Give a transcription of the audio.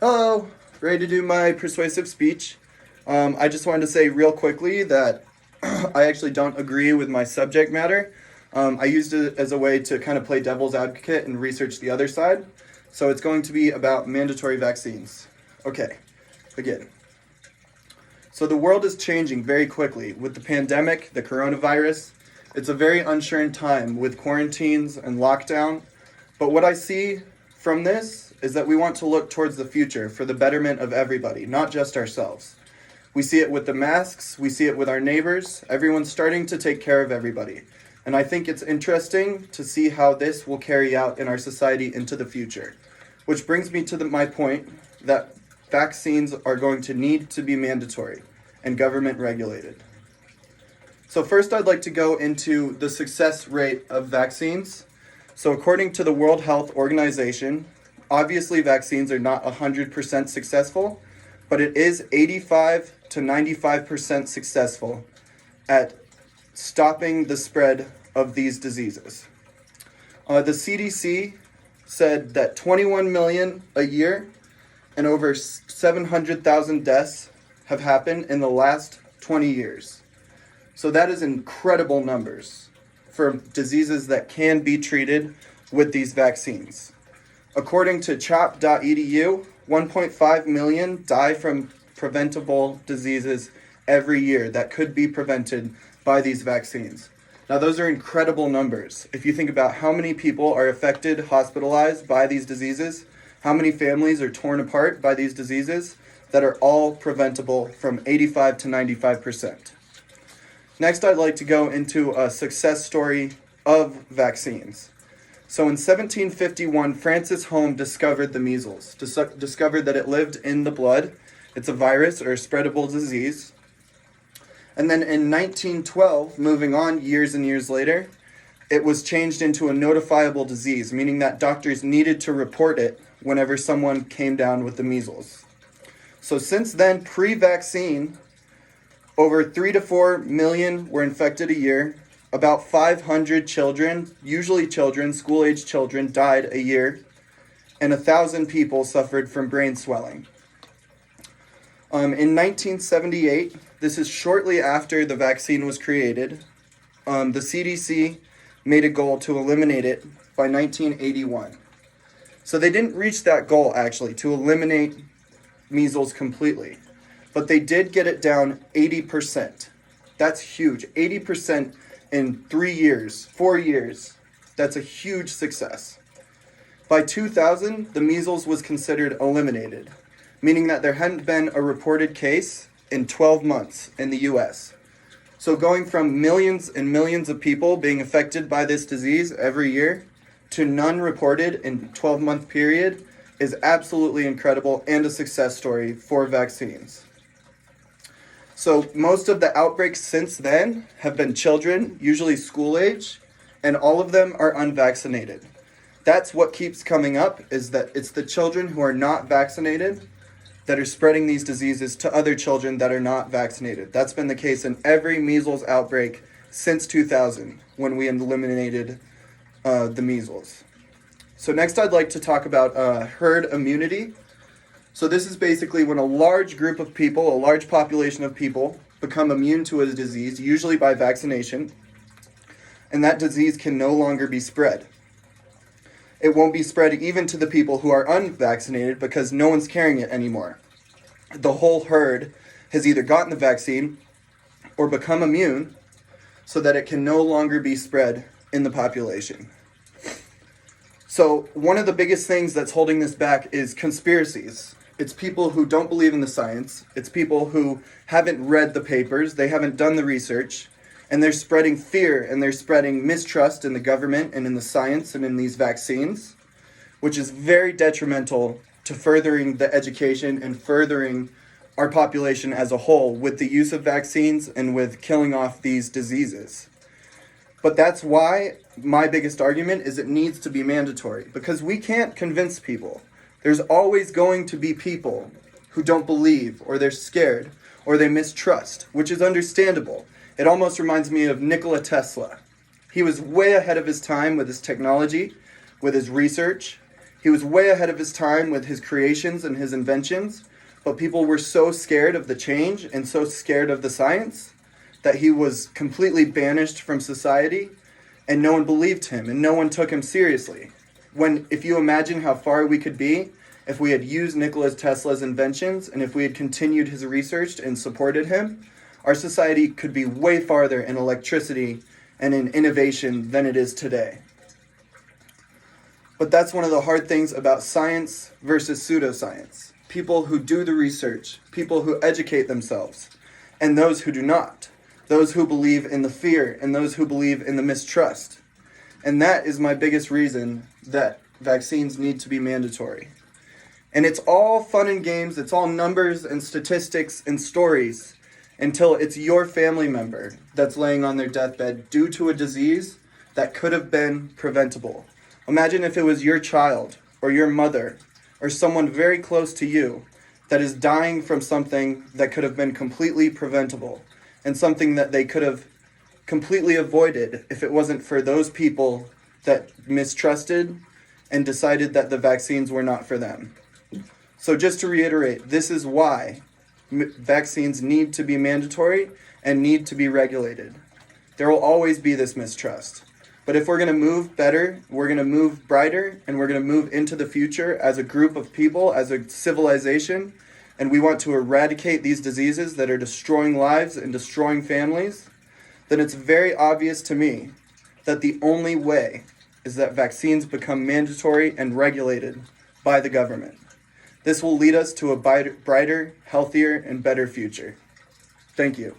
Hello, ready to do my persuasive speech. I just wanted to say real quickly that I actually don't agree with my subject matter. I used it as a way to kind of play devil's advocate and research the other side. So it's going to be about mandatory vaccines. Okay, begin. So the world is changing very quickly with the pandemic, the coronavirus. It's a very uncertain time with quarantines and lockdown. But what I see from this is that we want to look towards the future for the betterment of everybody, not just ourselves. We see it with the masks, we see it with our neighbors, everyone's starting to take care of everybody. And I think it's interesting to see how this will carry out in our society into the future. Which brings me to my point that vaccines are going to need to be mandatory and government regulated. So first I'd like to go into the success rate of vaccines. So according to the World Health Organization, obviously vaccines are not 100% successful, but it is 85 to 95% successful at stopping the spread of these diseases. The CDC said that 21 million a year and over 700,000 deaths have happened in the last 20 years. So that is incredible numbers for diseases that can be treated with these vaccines. According to chop.edu, 1.5 million die from preventable diseases every year that could be prevented by these vaccines. Now, those are incredible numbers. If you think about how many people are affected, hospitalized by these diseases, how many families are torn apart by these diseases that are all preventable from 85 to 95%. Next, I'd like to go into a success story of vaccines. So in 1751, Francis Home discovered the measles, discovered that it lived in the blood. It's a virus or a spreadable disease. And then in 1912, moving on years and years later, it was changed into a notifiable disease, meaning that doctors needed to report it whenever someone came down with the measles. So since then, pre-vaccine, over 3 to 4 million were infected a year. About 500 children, usually children, school-age children, died a year, and 1,000 people suffered from brain swelling. In 1978, this is shortly after the vaccine was created, the CDC made a goal to eliminate it by 1981. So they didn't reach that goal, actually, to eliminate measles completely, but they did get it down 80%. That's huge. 80% in 3 years, 4 years. That's a huge success. By 2000, the measles was considered eliminated, meaning that there hadn't been a reported case in 12 months in the US. So going from millions and millions of people being affected by this disease every year to none reported in a 12-month period is absolutely incredible and a success story for vaccines. So most of the outbreaks since then have been children, usually school age, and all of them are unvaccinated. That's what keeps coming up, is that it's the children who are not vaccinated that are spreading these diseases to other children that are not vaccinated. That's been the case in every measles outbreak since 2000, when we eliminated the measles. So next I'd like to talk about herd immunity. So this is basically when a large group of people, a large population of people, become immune to a disease, usually by vaccination, and that disease can no longer be spread. It won't be spread even to the people who are unvaccinated because no one's carrying it anymore. The whole herd has either gotten the vaccine or become immune so that it can no longer be spread in the population. So one of the biggest things that's holding this back is conspiracies. It's people who don't believe in the science. It's people who haven't read the papers. They haven't done the research. And they're spreading fear and they're spreading mistrust in the government and in the science and in these vaccines, which is very detrimental to furthering the education and furthering our population as a whole with the use of vaccines and with killing off these diseases. But that's why my biggest argument is it needs to be mandatory, because we can't convince people. There's always going to be people who don't believe, or they're scared, or they mistrust, which is understandable. It almost reminds me of Nikola Tesla. He was way ahead of his time with his technology, with his research. He was way ahead of his time with his creations and his inventions, but people were so scared of the change and so scared of the science that he was completely banished from society, and no one believed him and no one took him seriously. If you imagine how far we could be if we had used Nikola Tesla's inventions and if we had continued his research and supported him, our society could be way farther in electricity and in innovation than it is today. But that's one of the hard things about science versus pseudoscience. People who do the research, people who educate themselves, and those who do not. Those who believe in the fear and those who believe in the mistrust. And that is my biggest reason that vaccines need to be mandatory. And it's all fun and games, it's all numbers and statistics and stories until it's your family member that's laying on their deathbed due to a disease that could have been preventable. Imagine if it was your child or your mother or someone very close to you that is dying from something that could have been completely preventable and something that they could have completely avoided if it wasn't for those people that mistrusted and decided that the vaccines were not for them. So just to reiterate, this is why vaccines need to be mandatory and need to be regulated. There will always be this mistrust. But if we're going to move better, we're going to move brighter, and we're going to move into the future as a group of people, as a civilization, and we want to eradicate these diseases that are destroying lives and destroying families, then it's very obvious to me that the only way is that vaccines become mandatory and regulated by the government. This will lead us to a brighter, healthier, and better future. Thank you.